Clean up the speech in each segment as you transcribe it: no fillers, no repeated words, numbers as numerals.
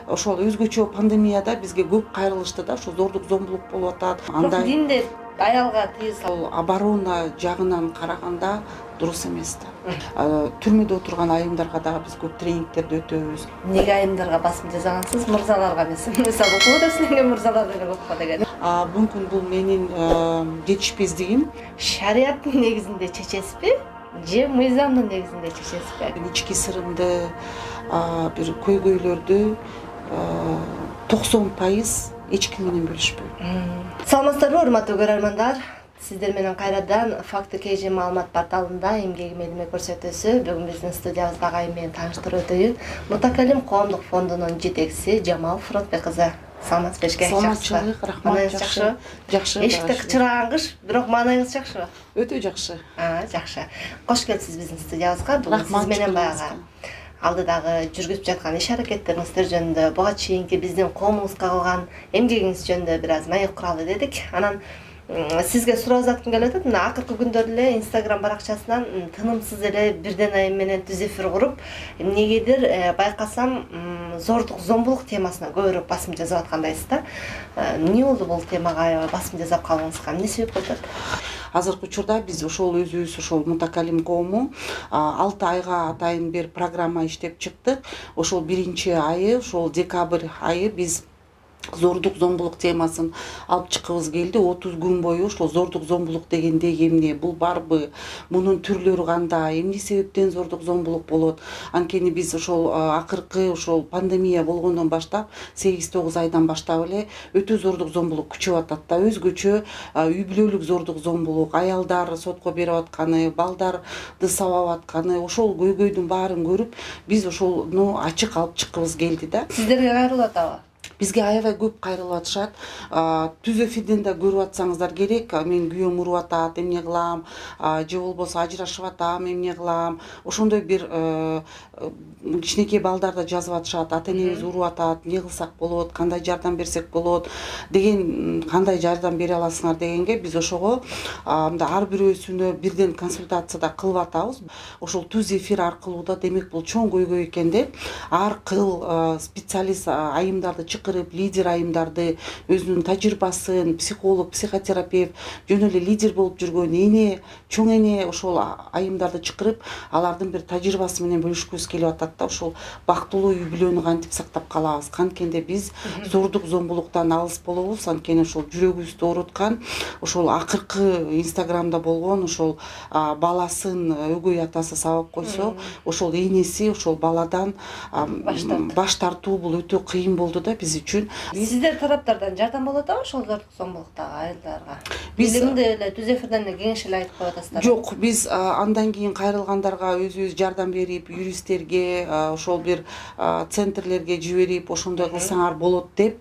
ошол өзгөчө пандемияда бизге көп кайрылышты да, ошо зордук зомбулук болуп атат. Андай динде аялга тыюу салуу оборона жагынан караганда дурус эмес да. Түрмөдө отурган айымдарга дагы биз көп тренингтерди өтөбүз. Эмнеге айымдарга басым жасагансыз, мырзаларга эмес? Мисалы окууда сиздерге мырзалар деле көп го деген. Мүмкүн бул менин жетишпездигим. Шарияттын негизинде чечесизби же мыйзамдын негизинде чечесизби? Ички сырымды, бир көйгөйлөрдү 90% эч ким менен бөлүшпөйм. Саламатсыздарбы, урматтуу көрөрмандар? Сиздер менен кайрадан Факты KG маалымат порталында эмгегим элиме көрсөтүүсү. Бүгүн биздин студиябызда айым менен тааныштырып өтөйүн. Мутакалим коомдук фондунун жетекчиси Жамал Фуротбек кызы. Саламатсызбы? Саламатчылык, рахмат. Жакшы. Жакшы. Эшикте кычыраган кыш, бирок маанайыңыз жакшыбы? Өтө жакшы. Жакшы. Кош келипсиз биздин студиябызга. Бүгүн сиз менен баягы алдыдагы жүргүзүп жаткан иш аракеттериңиздер жөнүндө, буга чейинки биздин коомубузга кылган эмгегиңиз жөнүндө бир аз маек куралы дедик. Анан сизге суроо заткым келип атат. Мына акыркы күндөрдө эле Instagram баракчасынан тынымсыз эле бирден айым менен түз эфир куруп, эмнегедир байкасам зордук, зомбулук темасына көбүрөөк басым жасап аткандайсыз да. Эмне болду бул темага аябай басым жасап калганыңызга? Эмне себеп болуп атат? Азыркы учурда биз ошол өзүбүз ошол Мутакалим коому 6 айга атайын бир программа иштеп чыктык. Ошол биринчи айы, ошол декабрь айы биз зордук зомбулук темасын алып чыккыбыз келди. 30 күн бою ошол зордук зомбулук дегенде эмне, бул барбы, мунун түрлөрү кандай, эмне себептен зордук зомбулук болот? Анткени биз ошол акыркы ошол пандемия болгондон баштап 8-9 айдан баштап эле өтө зордук зомбулук күчөп атат да. Өзгөчө үй бүлөлүк зордук зомбулук, аялдар сотко берип атканы, балдарды сабап атканы, ошол көйгөйдүн баарын көрүп, биз ошону ачык алып чыккыбыз келди да. Сиздерге кайрылып атабы? Бизге аябай көп кайрылып атышат. Түз эфирден да көрүп атсаңыздар керек. Мен күйөөм уруп атат, эмне кылам, же болбосо ажырашып атам, эмне кылам. Ошондой бир кичинекей балдар да жазып атышат. Ата энебиз уруп атат, эмне кылсак болот, кандай жардам берсек болот деген, кандай жардам бере аласыңар дегенге биз ошого мында ар бирөөсүнө бирден консультацияда кылып атабыз. Ошол түз эфир аркылуу да демек бул чоң көйгөй экен деп ар кыл специалист айымдарды чакырып, лидер айымдарды, өзүнүн тажрыйбасын, психолог, психотерапевт, жөн эле лидер болуп жүргөн эне, чоң эне ошол айымдарды чакырып, алардын бир тажрыйбасы менен бөлүшкүбүз келип атат да. Ошол бактылуу үй бүлөнү кантип сактап калабыз? Канткенде биз зордук зомбулуктан алыс болобуз. Анткени ошол жүрөгүбүздү ооруткан, ошол акыркы Инстаграмда болгон ошол баласын өгөй атасы сабап койсо, ошол энеси ошол баладан баш тартуу бул өтө кыйын болду да биз үчүн. Сиздер тараптардан жардам болот абы ошол зордук зомбулуктагы айылдарга? Биз эле түз эфирден кеңеш эле айтып коюп атасыздар. Жок, биз андан кийин кайрылгандарга өзүбүз жардам берип, юристтерге, ошол бир центрлерге жиберип, ошондой кылсаңар болот деп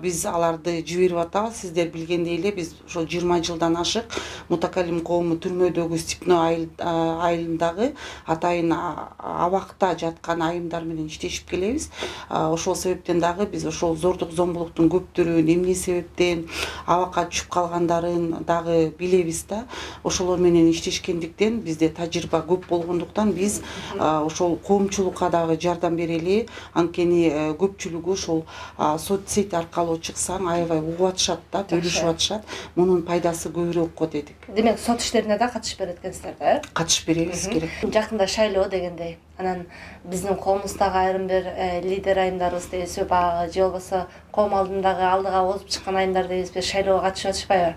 биз аларды жиберип атабыз. Сиздер билгендей эле биз ошол 20 жылдан ашык Мутакалим коому түрмөдөгү степной айылындагы атайын абакта жаткан айымдар менен иштешип келебиз. Ошол себептен дагы биз ошол зордук зомбулуктун көптөрүн, эмне себептен абакка түшүп калгандарын дагы билебиз да. Ошолор менен иштешкендиктен бизде тажрыйба көп болгондуктан биз ошол коомчулукка дагы жардам берели. Анткени көпчүлүгү ошол соцсет аркылуу чыксаң аябай угуп атышат да, бөлүшүп атышат. Мунун пайдасы көбүрөөк го дедик. Демек сот иштерине да катышып берет экенсиздер да, э? Катышып беребиз керек. Жакында шайлоо дегендей. Анан биздин коомубуздагы айрым бир лидер айымдарыбыз дейбизби, баягы же болбосо коом алдындагы алдыга озуп чыккан айымдар дейбизби, шайлоого катышып атышпайбы?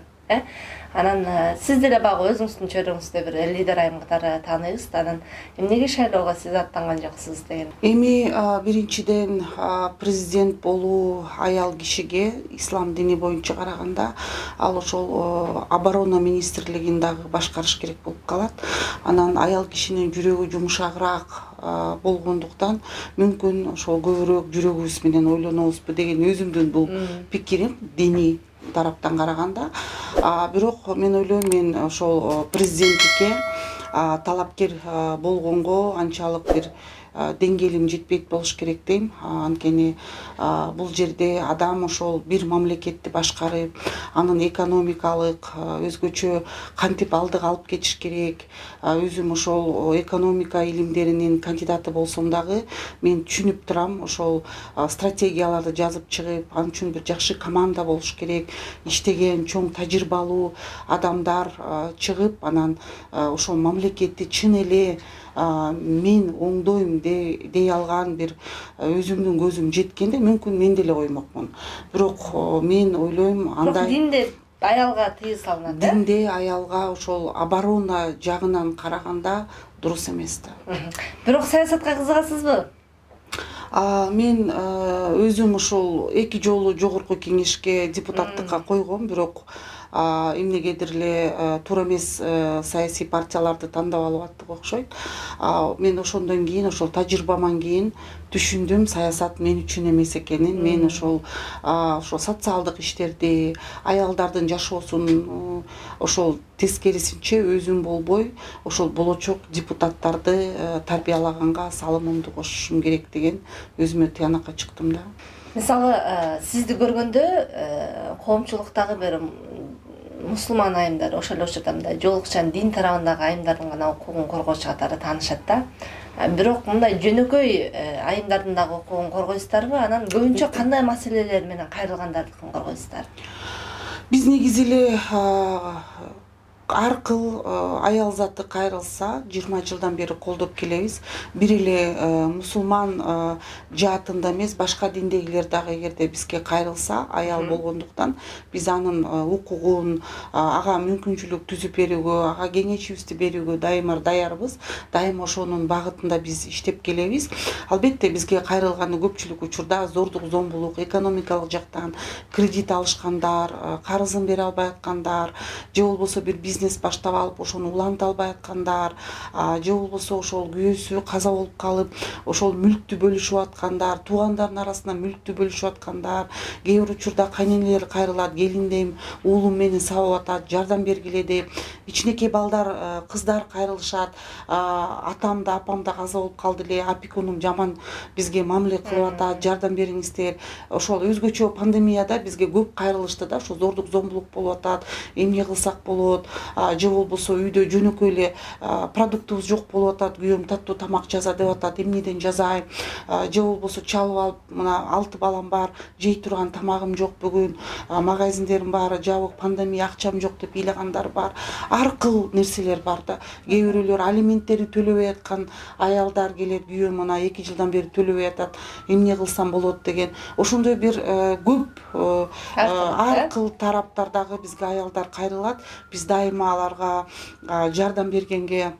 Анан сиз деле баягы өзүңүздүн чөйрөңүздө бир лидер айым катары тааныйбыз. Анан эмнеге шайлоого сиз аттанган жоксуз деген? Эми биринчиден президент болуу аял кишиге ислам дини боюнча караганда ал ошол оборона министрлигин дагы башкарыш керек болуп калат. Анан аял кишинин жүрөгү жумшагыраак болгондуктан мүмкүн ошол көбүрөөк жүрөгүбүз менен ойлонобузбу деген өзүмдүн бул пикирим диний тараптан караганда. Бирок мен ойлойм, мен ошол президенттикке талапкер болгонго анчалык бир деңгээлим жетпейт болуш керек дейм. Анткени бул жерде адам ошол бир мамлекетти башкарып, анын экономикалык өзгөчө кантип алдыга алып кетиш керек. Өзүм ошол экономика илимдеринин кандидаты болсом дагы мен түшүнүп турам, ошол стратегияларды жазып чыгып, ал үчүн бир жакшы команда болуш керек, иштеген чоң тажрыйбалуу адамдар чыгып, анан ошол мамлекетти чын эле мен оңдойм дей алган бир өзүмдүн көзүм жеткенде мүмкүн мен деле коймокмун. Бирок мен ойлойм андай динде аялга тыюу салынат, динде аялга ошол оборона жагынан караганда дурус эмес да. Бирок саясатка кызыгасызбы? Мен өзүм ошол 2 жолу жогорку кеңешке депутаттыкка койгом, бирок эмнегедир эле туура эмес саясий партияларды тандап алып аттык окшойт. Мен ошондон кийин, ошол тажрыйбаман кийин түшүндүм саясат мен үчүн эмес экенин. Мен ошол социалдык иштерди, аялдардын жашоосун ошол тескерисинче өзүм болбой, ошол болочок депутаттарды тарбиялаганга салымымды кошушум керек деген өзүмө тыянакка чыктым да. Мисалы, сизди көргөндө коомчулуктагы бир мусулман айымдар, ошол эле учурда жолукчан дин тарабындагы айымдардын гана укугун коргоочу катары таанышат да. Бирок мындай жөнөкөй айымдардын дагы укугун коргойсуздарбы? Анан көбүнчө кандай маселелер менен кайрылгандардыкын коргойсуздар? Биз негизи эле ар кыл аял заты кайрылса 20 жылдан бери колдоп келебиз. Бир эле мусулман жаатында эмес, башка диндегилер дагы эгерде бизге кайрылса, аял болгондуктан биз анын укугун, ага мүмкүнчүлүк түзүп берүүгө, ага кеңешибизди берүүгө дайыма даярбыз. Дайыма ошонун багытында биз иштеп келебиз. Албетте бизге кайрылганы көпчүлүк учурда зордук, зомбулук, экономикалык жактан кредит алышкандар, карызын бере албай аткандар, же болбосо бир бизнес баштап алып ошону уланта албай аткандар, же болбосо ошол күйөөсү каза болуп калып ошол мүлктү бөлүшүп аткандар, туугандардын арасында мүлктү бөлүшүп аткандар, кээ бир учурда кайненелер кайрылат, келиндем, уулум мени сабап атат, жардам бергиле деп, кичинекей балдар, кыздар кайрылышат, атам да апам да каза болуп калды эле, опекунум жаман бизге мамиле кылып атат, жардам бериңиздер. Ошол өзгөчө пандемияда бизге көп кайрылышты да, ошо зордук, зомбулук болуп атат, эмне кылсак болот, же болбосо үйдө жөнөкөй эле продуктубуз жок болуп атат, күйөөм таттуу тамак жаза деп атат, эмнеден жазайм, же болбосо чалып алып, мына 6 балам бар, жей турган тамагым жок бүгүн, магазиндердин баары жабык, пандемия, акчам жок деп ыйлагандар бар. Ар кыл нерселер бар да. Кээ бирөөлөр алименттерди төлөбөй аткан аялдар келет, күйөөм мына 2 жылдан бери төлөбөй атат, эмне кылсам болот деген. Ошондой бир көп ар кыл тараптардагы бизге аялдар кайрылат. Биз дайыма аларга жардам бергенге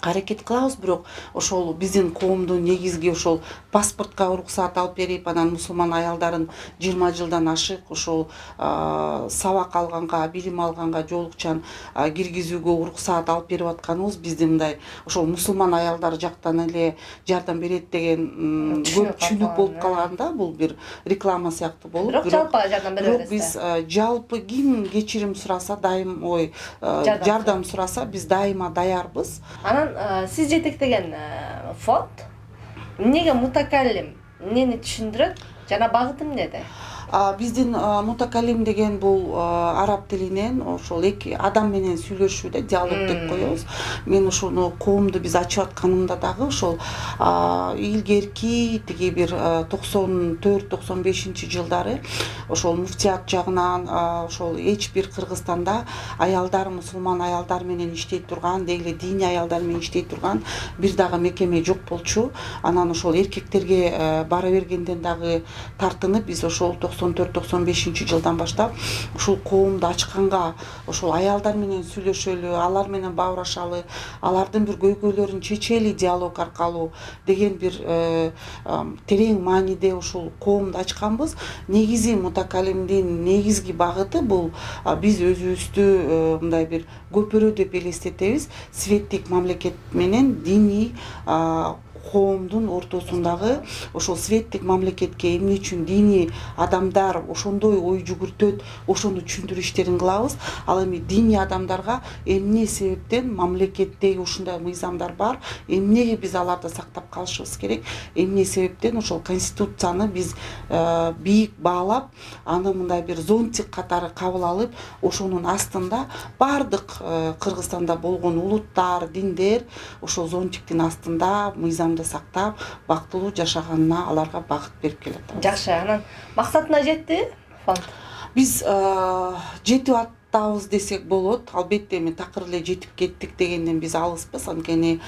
аракет кылабыз, бирок ошол биздин коомдун негизги ошол паспортко уруксаат алып берип, анан мусулман аялдарын 20 жылдан ашык ошол сабак алганга, билим алганга жолукчан киргизүүгө уруксаат алып берип атканыбыз биздин мындай ошол мусулман аялдар жактан эле жардам берет деген көп түшүнүк болуп калган да, бул бир реклама сыяктуу болуп. Бирок жалпы жардам беребиз. Бирок биз жалпы ким кечирим сураса, дайым жардам сураса, биз дайыма даярбыз. Анан сиз жетектеген фонд эмнеге мутакаллим, эмнени түшүндүрөт жана багыты эмнеде? Биздин мутакаллим деген бул араб тилинен ошол эки адам менен сүйлөшүүдө диалог деп коебуз. Мен ошону коомду биз ачып атканымда дагы ошол илгерки тиги бир 94-95 жылдары ошол муфтият жагынан ошол эч бир Кыргызстанда аялдар, мусулман аялдар менен иштей турган, деги эле диний аялдар менен иштей турган бир дагы мекеме жок болчу. Анан ошол эркектерге бара бергенден дагы тартынып биз ошол 94-95 жылдан баштап ушул коомду ачканга, ошол аялдар менен сүйлөшөлү, алар менен баурашалы, алардын бир көйгөйлөрүн чечели диалог аркылуу деген бир терең мааниде ушул коомду ачканбыз. Негизи мутакаллимдин негизги багыты бул биз өзүбүздү мындай бир көпөрө деп элестетебиз. Светтик мамлекет менен диний коомдун ортосундагы ошол светтик мамлекетке эмне үчүн диний адамдар ошондой ой жүгүртөт, ошону түшүндүрүү иштерин кылабыз. Ал эми диний адамдарга эмне себептен мамлекетте ушундай мыйзамдар бар, эмнеге биз аларды сактап калышыбыз керек, эмне себептен ошол конституцияны биз бийик баалап, аны мындай бир зонтик катары кабыл алып, ошонун астында бардык Кыргызстанда болгон улуттар, диндер ошол зонтиктин астында мыйзамды сактап, бактылуу жашаганына аларга багыт берип келатабыз. Жакшы, анан максатына жетти фонд? Биз жетип аттабыз десек болот. Албетте эми такыр эле жетип кеттик дегенден биз алыспыз. Анткени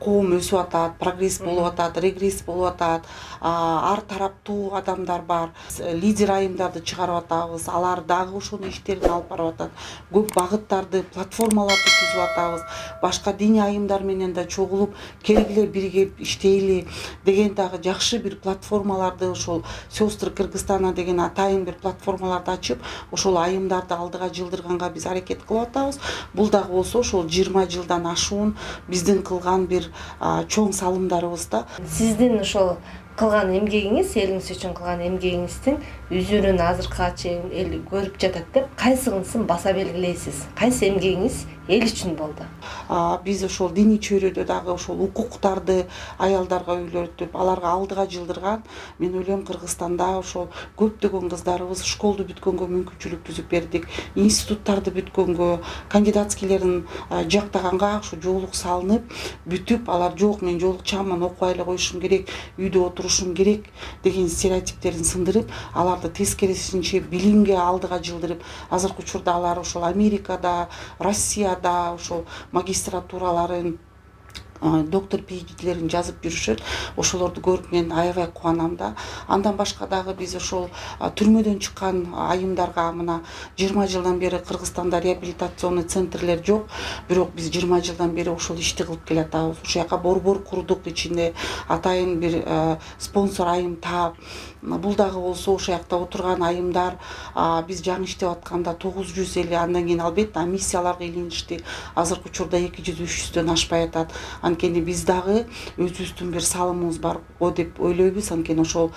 коом өсүп атат, прогресс болуп атат, регресс болуп атат. Ар тараптуу адамдар бар. Лидер айымдарды чыгарып атабыз. Алар дагы ошонун иштерин алып барып атат. Көп багыттарды, платформаларды түзүп атабыз. Башка диний айымдар менен да чогулуп, келгиле биригип иштейли деген дагы жакшы бир платформаларды, ошол Сестры Кыргызстана деген атайын бир платформаларды ачып, ошол айымдарды алдыга жылдырганга биз аракет кылып атабыз. Бул дагы болсо ошол 20 жылдан ашуун биздин кылган бир чоң салымдарыбыз да. Сиздин ошол кылган эмгегиңиз, элиңиз үчүн кылган эмгегиңиздин үзүрүн азыркыга чейин эл көрүп жатат деп кайсыгысын баса белгилейсиз? Кайсы эмгегиңиз эл үчүн болду? Биз ошол диний чөйрөдө дагы ошол укуктарды аялдарга үйлөртүп, аларга алдыга жылдырган, мен ойлойм Кыргызстанда ошол көптөгөн кыздарыбыз школду бүткөнгө мүмкүнчүлүк түзүп бердик, институттарды бүткөнгө, кандидатскийлерин жактаганга ошо жоолук салынып, бүтүп, алар жок, мен жоолукчамын, окубай эле коюшум керек, үйдө отурушум керек деген стереотиптерин сындырып, аларды тескерисинче билимге алдыга жылдырып, азыркы учурда алар ошол Америкада, Россияда ошол магистратураларын, доктор PhD'лерин жазып жүрүшөт. Ошолорду көрүп мен аябай кубанам да. Андан башка дагы биз ошол түрмөдөн чыккан айымдарга мына 20 жылдан бери Кыргызстанда реабилитационный центрлер жок, бирок биз 20 жылдан бери ошол ишти кылып келатабыз. Ошол жака борбор курдук, ичинде атайын бир спонсор айым таап. Бул дагы болсо ошол жакта отурган айымдар, биз жаңы иштеп атканда 900 эле, андан кийин албетте миссияларга илиништи. Азыркы учурда 200-300дөн ашпай атат. Анткени биз дагы өзүбүздүн бир салымыбыз бар го деп ойлойбуз. Анткени ошол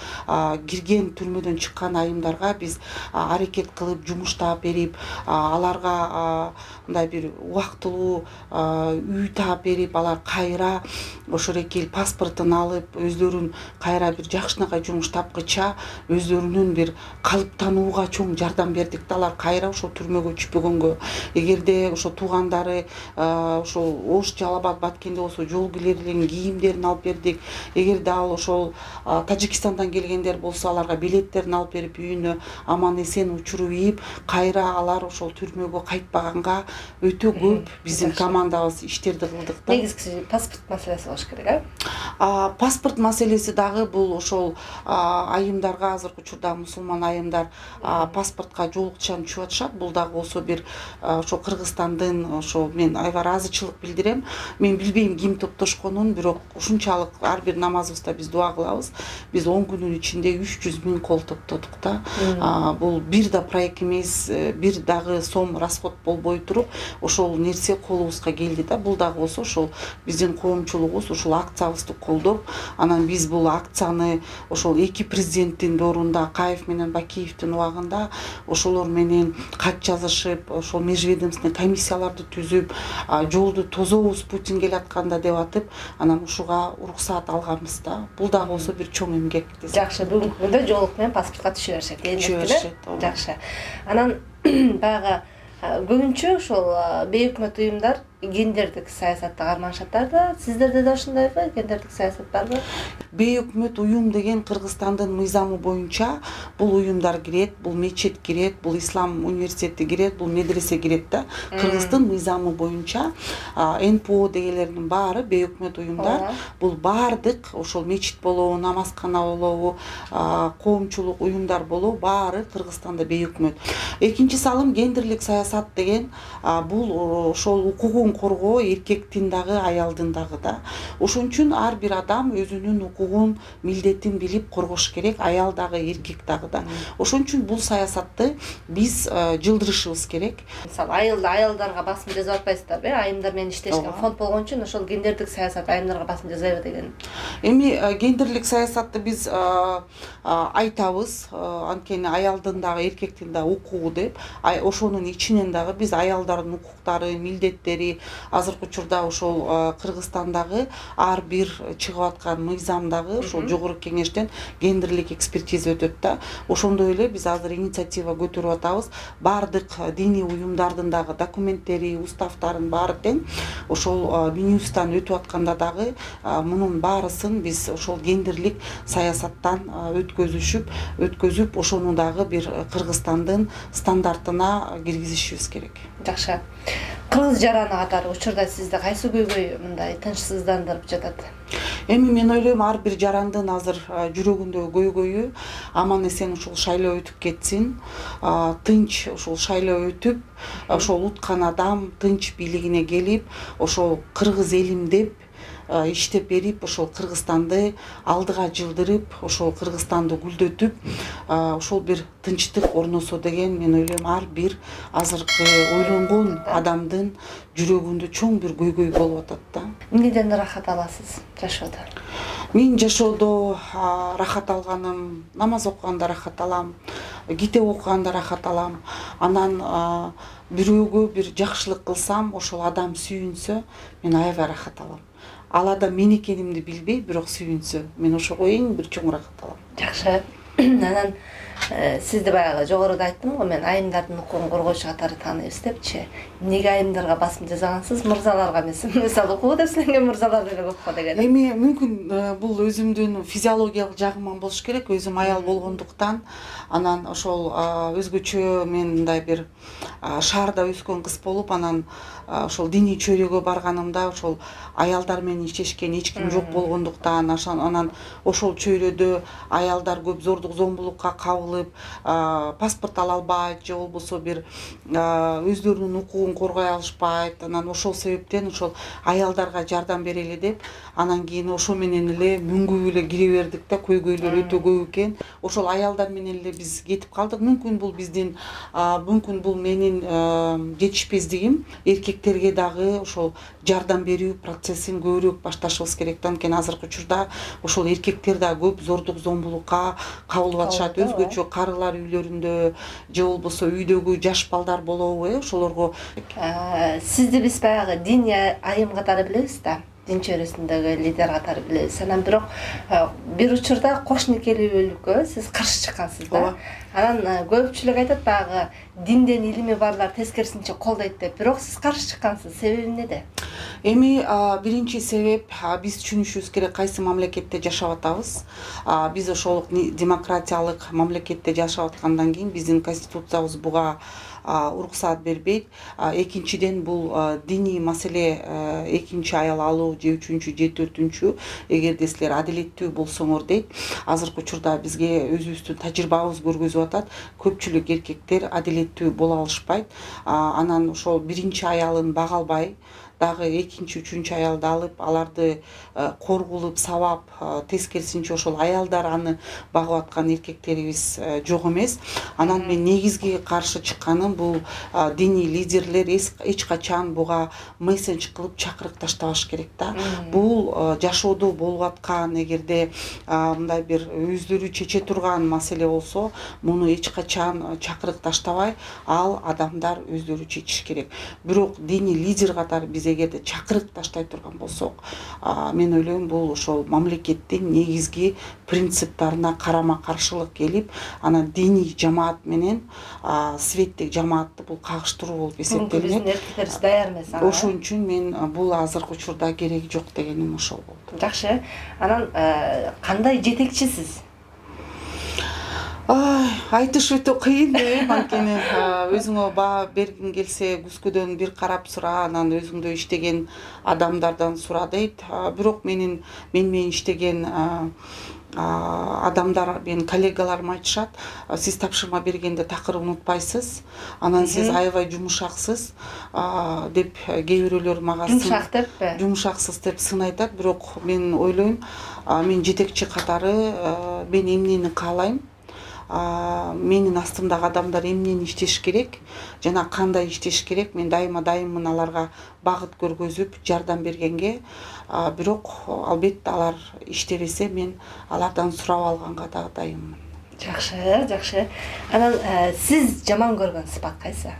кирген түрмөдөн чыккан айымдарга биз аракет кылып, жумуштап берип, аларга мындай бир убактылуу үй таап берип, алар кайра ошол экил паспортун алып, өздөрүн кайра бир жакшынакай жумуш тапкыча өздөрүнүн бир калыптанууга чоң жардам бердик да. Алар кайра ошол түрмөгө түшпөгөнгө, эгерде ошол туугандары ошол Ош, Жалал-Абад, Баткенде болсо жол килерлерин кийимдерин алып бердик. Эгерде ал ошол Тажикстандан келгендер болсо аларга билеттерин алып берип, үйүнө аман эсен учуруп ийип, кайра алар ошол түрмөгө кайтпаганга өтө көп биздин командабыз иштерди кылдык да. Негизгиси паспорт маселеси болуш керек, Паспорт маселеси дагы бул ошол айымдарга, азыркы учурда мусулман айымдар паспортко жоолукчан түшүп атышат. Бул дагы болсо бир ошол Кыргызстандын, ошол мен аябай ыраазычылык билдирем. Мен билбейм ким топтошконун, бирок ушунчалык ар бир намазыбызда биз дуа кылабыз. Биз 10 күнүн ичинде 300 000 кол топтодук да. Бул бир да проект эмес, бир дагы сом расход болбой туруп, ошол нерсе колубузга келди да. Бул дагы болсо ошол биздин коомчулугубуз ушул акциябызды колдоп, анан биз бул акцияны ошол эки президенттин доорунда, Акаев менен Бакиевдин убагында ошолор менен кат жазышып, ошол межведомственный комиссияларды түзүп, жолду тозобуз Путин келатканда деп атып, анан ушуга уруксаат алганбыз да. Бул дагы болсо бир чоң эмгек. Жакшы, бүгүнкү күндө жоолук менен паспортко түшө беришет. Түшө беришет. Жакшы. Анан баягы көбүнчө ошол бейөкмөт уюмдар гендердик саясатты карманышаттар да. Сиздерде да ошондойбу? Гендердик саясат барбы? Бейөкмөт уюм деген Кыргызстандын мыйзамы боюнча бул уюмдар кирет, бул мечет кирет, бул ислам университети кирет, бул медресе кирет да. Кыргыздын мыйзамы боюнча НПО дегелердин баары бейөкмөт уюмдар. Бул баардык ошол мечит болобу, намазкана болобу, коомчулук уюмдар болобу, баары Кыргызстанда бейөкмөт. Экинчи салым гендерлик саясат деген бул ошол укугун коргоо эркектин дагы, аялдын дагы да. Ошон үчүн ар бир адам өзүнүн укугун милдетин билип коргош керек, аял дагы эркек дагы да. Ошон үчүн бул саясатты биз жылдырышыбыз керек. Мисалы аялдарга басым жасап атпайсыздарбы? Айымдар менен иштешкен фонд болгон үчүн ошол гендердик саясат айымдарга басым жасайбы деген. Эми гендерлик саясатты биз айтабыз, анткени аялдын дагы эркектин дагы укугу деп. Ошонун ичинен дагы биз аялдардын укуктары, милдеттери азыркы учурда ошол Кыргызстандагы ар бир чыгып аткан мыйзамдагы ошол жогорку кеңештен гендерлик экспертиза өтөт да. Ошондой эле биз азыр инициатива көтөрүп атабыз. Бардык диний уюмдардын дагы документтери, уставтарын баары тең. Ошол Минюстан өтүп атканда дагы мунун баарысын биз ошол гендерлик саясаттан өткөзүп, ошону дагы бир Кыргызстандын стандартына киргизишибиз керек. Жакшы. Кыргыз жараны катары учурда сизди кайсы көйгөй мындай тынчсыздандырып жатат? Эми мен ойлойм, ар бир жарандын азыр жүрөгүндөгү көйгөйү аман эсен ушул шайлоо өтүп кетсин, тынч ушул шайлоо өтүп, ошол уткан адам тынч бийлигине келип, ошол кыргыз элим деп иштеп берип, ошол Кыргызстанды алдыга жылдырып, ошол Кыргызстанды гүлдөтүп, ошол бир тынчтык орносо деген мен ойлойм ар бир азыркы ойлонгон адамдын жүрөгүндө чоң бир көйгөй болуп атат да. Эмнеден рахат аласыз жашоодо? Мен жашоодо рахат алганым, намаз окуганда рахат алам, китеп окуганда рахат алам. Анан бирөөгө бир жакшылык кылсам, ошол адам сүйүнсө, мен аябай рахат алам. Ал адам мен экенимди билбей, бирок сүйүнсө, мен ошого эң бир чоң рахат алам. Жакшы. Анан сизди баягы жогоруда айттым го, мен айымдардын укугун коргоочу катары тааныйбыз депчи. Эмнеге айымдарга басым жасагансыз, мырзаларга эмес? Мисалы укугу деп сиңген мырзалар деле көп го деген. Эми мүмкүн бул өзүмдүн физиологиялык жагыман болуш керек, өзүм аял болгондуктан. Анан ошол өзгөчө мен мындай бир шаарда өскөн кыз болуп, анан ошол диний чөйрөгө барганымда ошол аялдар менен иштешкен эч ким жок болгондуктан, анан ошол чөйрөдө аялдар көп зордук зомбулукка кабылып, паспорт ала албайт, же болбосо бир өздөрүнүн укугун коргой алышпайт. Анан ошол себептен ошол аялдарга жардам берели деп, анан кийин ошо менен эле мүңгүп эле кире бердик да, көйгөйлөр өтө көп экен. Ошол аялдар менен эле биз кетип калдык. Мүмкүн бул менин жетишпездигим. Эркектерге дагы ошол жардам берүү процессин көбүрөөк башташыбыз керек. Анткени азыркы учурда ошол эркектер да көп зордук зомбулукка кабылып атышат. Өзгөчө карылар үйлөрүндө, же болбосо үйдөгү жаш балдар болобу, ошолорго. Сизди биз баягы диний айым катары билебиз да. Дин чөйрөсүндөгү лидер катары билебиз. Анан бирок бир учурда кош никелүүлүккө сиз каршы чыккансыз да. Анан көпчүлүк айтат баягы динден илими барлар тескерисинче колдойт деп. Бирок сиз каршы чыккансыз. Себеби эмнеде? Эми биринчи себеп, биз түшүнүшүбүз керек кайсы мамлекетте жашап атабыз. Биз ошол демократиялык мамлекетте жашап аткандан кийин биздин конституциябыз буга уруксаат бербейт. Экинчиден бул диний маселе, экинчи аял алуу же үчүнчү же төртүнчү, эгерде силер адилеттүү болсоңор дейт. Азыркы учурда бизге өзүбүздүн тажрыйбабыз көргөзүп атат. Көпчүлүк эркектер адилеттүү боло алышпайт. Анан ошол биринчи аялын бага албай, дагы экинчи, үчүнчү аялды алып, аларды коргулуп, сабап, тескерисинче ошол аялдар аны багып аткан эркектерибиз жок эмес. Анан мен негизги каршы чыкканым бул диний лидерлер эч качан буга месседж кылып чакырык таштабаш керек да. Бул жашоодо болуп аткан, эгерде мындай бир өздөрү чече турган маселе болсо, муну эч качан чакырык таштабай, ал адамдар өздөрү чечиш керек. Бирок диний лидер катары биз эгерде чакырык таштай турган болсок, мен ойлойм бул ошол мамлекеттин негизги принциптарына карама каршылык келип, анан диний жамаат менен светтик жамаатты бул кагыштыруу болуп эсептелинет. Биздин эркектерибиз даяр эмес. Ошон үчүн мен бул азыркы учурда кереги жок дегеним ошол болду. Жакшы. Анан кандай жетекчисиз? Айтыш өтө кыйын деп эми анткени өзүңө баа бергиң келсе күзгүдөн бир карап сура, анан өзүңдө иштеген адамдардан сура дейт. Бирок мен менен иштеген адамдар, менин коллегаларым айтышат, сиз тапшырма бергенде такыр унутпайсыз, анан сиз аябай жумушаксыз деп кээ бирөөлөр мага жумшак деппи? Жумшаксыз деп сын айтат, бирок мен ойлойм, мен жетекчи катары мен эмнени каалайм, менин астымдагы адамдар эмнени иштеш керек жана кандай иштеш керек, мен дайыммын аларга багыт көргөзүп жардам бергенге. Бирок албетте алар иштебесе мен алардан сурап алганга дагы дайынмын. Жакшы. Анан сиз жаман көргөн сыпат кайсы?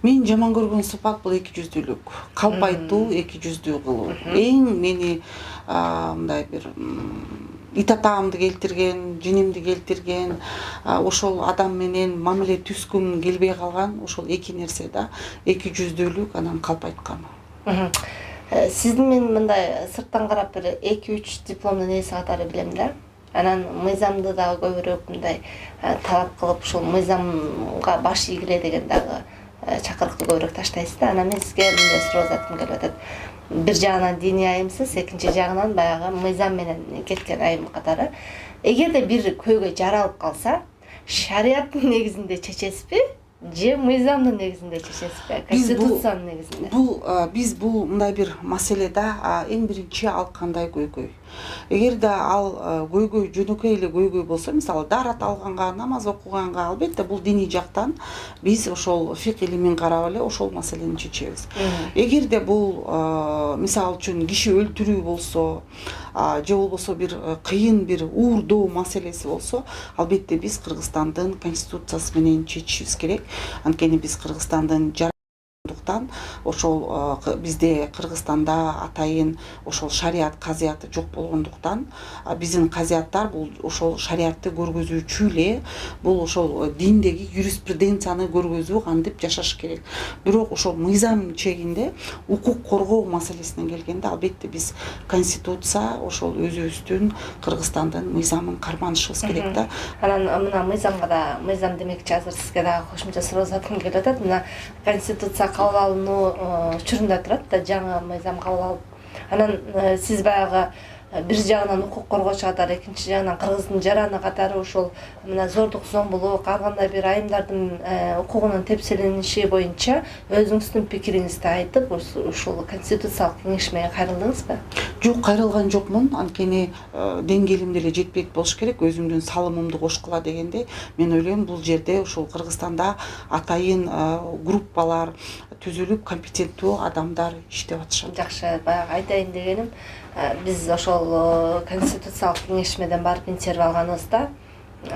Мен жаман көргөн сыпат бул эки жүздүүлүк, калпайтуу, эки жүздүү кылуу. Эң мени мындай бир ит атаамды келтирген, жинимди келтирген, ошол адам менен мамиле түзгүм келбей калган ошол эки нерсе да, эки жүздүүлүк, анан калпайткан. Сиздин мен мындай сырттан карап бир 2-3 дипломдун ээси катары билем да. Анан мыйзамды дагы көбүрөөк мындай талап кылып, ушул мыйзамга баш ийгиле деген дагы чакырыкты көбүрөөк таштайсыз да. Анан мен сизге мындай суроо заткым келип атат. Бир жагынан диний айымсыз, экинчи жагынан баягы мыйзам менен кеткен айым катары. Эгерде бир көйгөй жаралып калса, шарияттын негизинде чечесизби же мыйзамдын негизинде чечесизби? Конституциянын негизинде? Биз бул мындай бир маселеде эң биринчи ал кандай көйгөй. Эгерде ал көйгөй жөнөкөй эле көйгөй болсо, мисалы даарат алганга, намаз окуганга, албетте бул диний жактан биз ошол фик илимин карап эле ошол маселени чечебиз. Эгерде бул мисалы үчүн киши өлтүрүү болсо, же болбосо бир кыйын бир уурдоо маселеси болсо, албетте биз Кыргызстандын конституциясы менен чечишибиз керек. Анткени биз Кыргызстандын ошол бизде Кыргызстанда атайын ошол шарият казияты жок болгондуктан, биздин казияттар бул ошол шариятты көргөзүүчү эле, бул ошол диндеги юриспруденцияны көргөзүү кантип жашаш керек. Бирок ошол мыйзам чегинде укук коргоо маселесине келгенде, албетте биз конституция ошол өзүбүздүн Кыргызстандын мыйзамын карманышыбыз керек да. Анан мына мыйзамга да, мыйзам демекчи азыр сизге дагы кошумча суроо заткым келип атат. Мына конституция кабыл алынуу учурунда турат да, жаңы мыйзам кабыл алып. Анан сиз баягы бир жагынан укук коргоочу катары, экинчи жагынан Кыргыздын жараны катары ошол мына зордук, зомбулук, ар кандай бир айымдардын укугунун тепселениши боюнча өзүңүздүн пикириңизди айтып, ушул конституциялык кеңеш менен кайрылдыңызбы? Жок, кайрылган жокмун. Анткени деңгээлим деле жетпейт болуш керек. Өзүмдүн салымымды кошкула дегенде, мен ойлойм бул жерде ушул Кыргызстанда атайын группалар түзүлүп, компетенттүү адамдар иштеп атышат. Жакшы, баягы айтайын дегеним, биз ошол конституциялык кеңешмеден барып интервью алганыбызда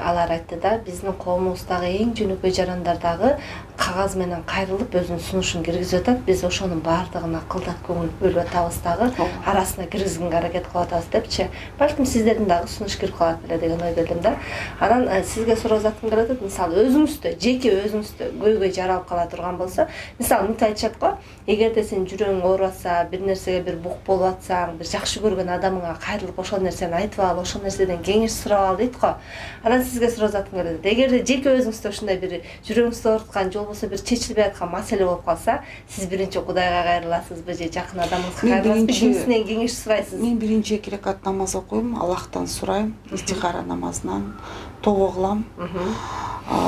алар айтты да, биздин коомубуздагы эң жөнөкөй жарандар дагы кагаз менен кайрылып өзүнүн сунушун киргизип атат. Биз ошонун баардыгына кылдат көңүл бөлүп атабыз дагы, арасына киргизгенге аракет кылып атабыз депчи. Балким сиздердин дагы сунуш кирип калат беле деген ойдо элем да. Анан сизге суроо заткым келип атат. Мисалы өзүңүздө, жеке өзүңүздө көйгөй жаралып кала турган болсо, мисалы мынтип айтышат го, эгерде сен жүрөгүң ооруп атса, бир нерсеге бир бук болуп атсаң, бир жакшы көргөн адамыңа кайрылып ошол нерсени айтып ал, ошол нерседен кеңеш сурап ал дейт го. Анан сизге суроо заткым келип атат. Эгерде жеке өзүңүздө ушундай бир жүрөгүңүздү ооруткан, же болбосо бир чечилбей аткан маселе болуп калса, сиз биринчи Кудайга кайрыласызбы же жакын адамыңызга кайрыласызбы? Кимсинен кеңеш сурайсыз? Мен биринчи 2 рекат намаз окуйм, Аллахтан сурайм, истихара намазынан тобо кылам.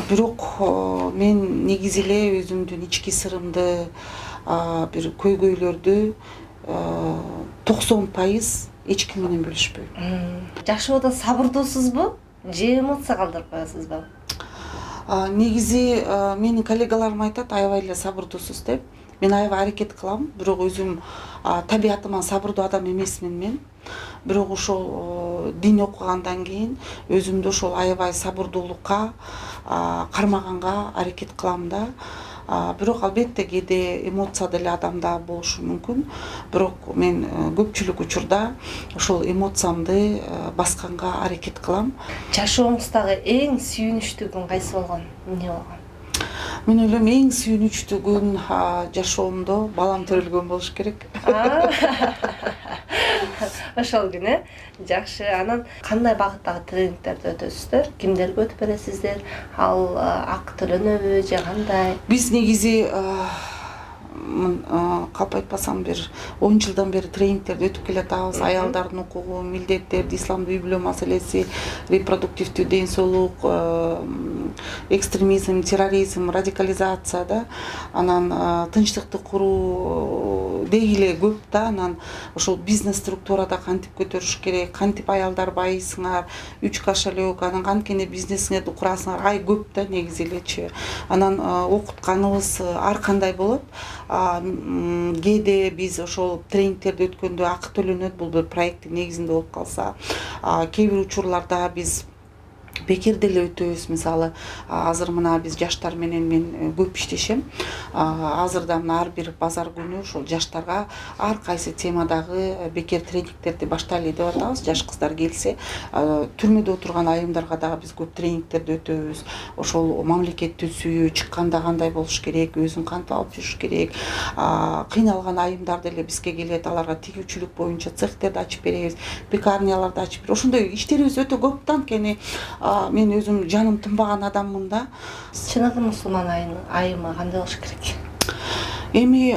Бирок мен негизи эле өзүмдүн ички сырымды, бир көйгөйлөрдү 90% эч ким менен бөлүшпөйм. Жашоодо сабырдуусузбу же эмоция калтырып коесузбу? Негизи менин коллегаларым айтат, аябай эле сабырдуусуз деп. Мен аябай аракет кылам, бирок өзүм табиятыман сабырдуу адам эмесмин мен. Бирок ошол дин окугандан кийин өзүмдү ошол аябай сабырдуулукка кармаганга аракет кылам да. Бирок албетте кээде эмоция деле адамда болушу мүмкүн. Бирок мен көпчүлүк учурда ошол эмоциямды басканга аракет кылам. Жашооңуздагы эң сүйүнүчтүү күн кайсы болгон? Эмне болгон? Мен ойлойм, эң сүйүнүчтүү күн жашоомдо балам төрөлгөн болуш керек. ошол күнү. Жакшы. Анан кандай багыттагы тренингтерди өтөсүздөр? Кимдерге өтүп бересиздер? Ал акы төлөнөбү же кандай? Биз негизи калп айтпасам бир 10 жылдан бери тренингтерди өтүп келатабыз. Аялдардын укугу, милдеттери, исламдын үй бүлө маселеси, репродуктивдүү ден соолук, экстремизм, терроризм, радикализация да. Анан тынчтыкты куруу деги эле көп да. Анан ошол бизнес структурада кантип көтөрүш керек, кантип аялдар байыйсыңар, 3 кошелек, анан канткене бизнесиңерди курасыңар, ай көп да негизи элечи. Анан окутканыбыз ар кандай болот. Кээде биз ошол тренингтерди өткөндө акы төлөнөт, бул бир проекттин негизинде болуп калса. Кээ бир учурларда биз бекер деле өтөбүз. Мисалы азыр мына биз жаштар менен мен көп иштешем. Азыр да мына ар бир базар күнү ошол жаштарга ар кайсы темадагы бекер тренингтерди баштайлы деп атабыз. Жаш кыздар келсе, түрмөдө отурган айымдарга дагы биз көп тренингтерди өтөбүз. Ошол мамлекетти сүйүү, чыкканда кандай болуш керек, өзүн кантип алып жүрүш керек. Кыйналган айымдар деле бизге келет, аларга тигүүчүлүк боюнча цехтерди ачып беребиз, пекарняларды ачып беребиз. Ошондой иштерибиз өтө көп да, анткени мен өзүм жаным тынбаган адаммын да. Чыныкы мусулман айымы кандай болуш керек? Эми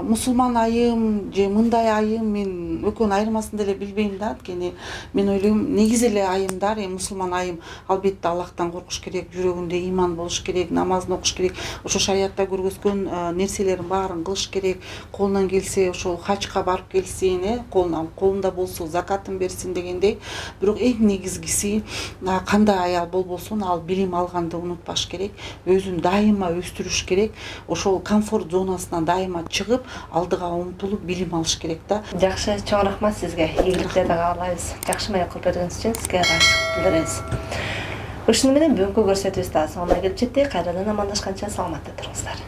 мусулман айым же мындай айым мен экөөнүн айырмасын деле билбейм да. Анткени мен ойлойм, негизи эле айымдар, мусулман айым албетте Аллахтан коркуш керек, жүрөгүндө иман болуш керек, намазын окуш керек, ошо шариатта көргөзгөн нерселерин баарын кылыш керек. Колунан келсе ошол хачка барып келсин, колунда болсо закатын берсин дегендей. Бирок эң негизгиси, кандай аял болбосун, ал билим алганды унутпаш керек, өзүн дайыма өстүрүш керек. Ошол комфорт зонасынан дайыма чыгып, алдыга умтулуп билим алыш керек да. Жакшы, чоң рахмат сизге. Ийгиликтерди каалайбыз. Жакшы маек кылып бергениңиз үчүн сизге ыраазычылык билдиребиз. Ушуну менен бүгүнкү көрсөтүүбүз да соңуна келип жетти. Кайрадан амандашканча саламатта туруңуздар.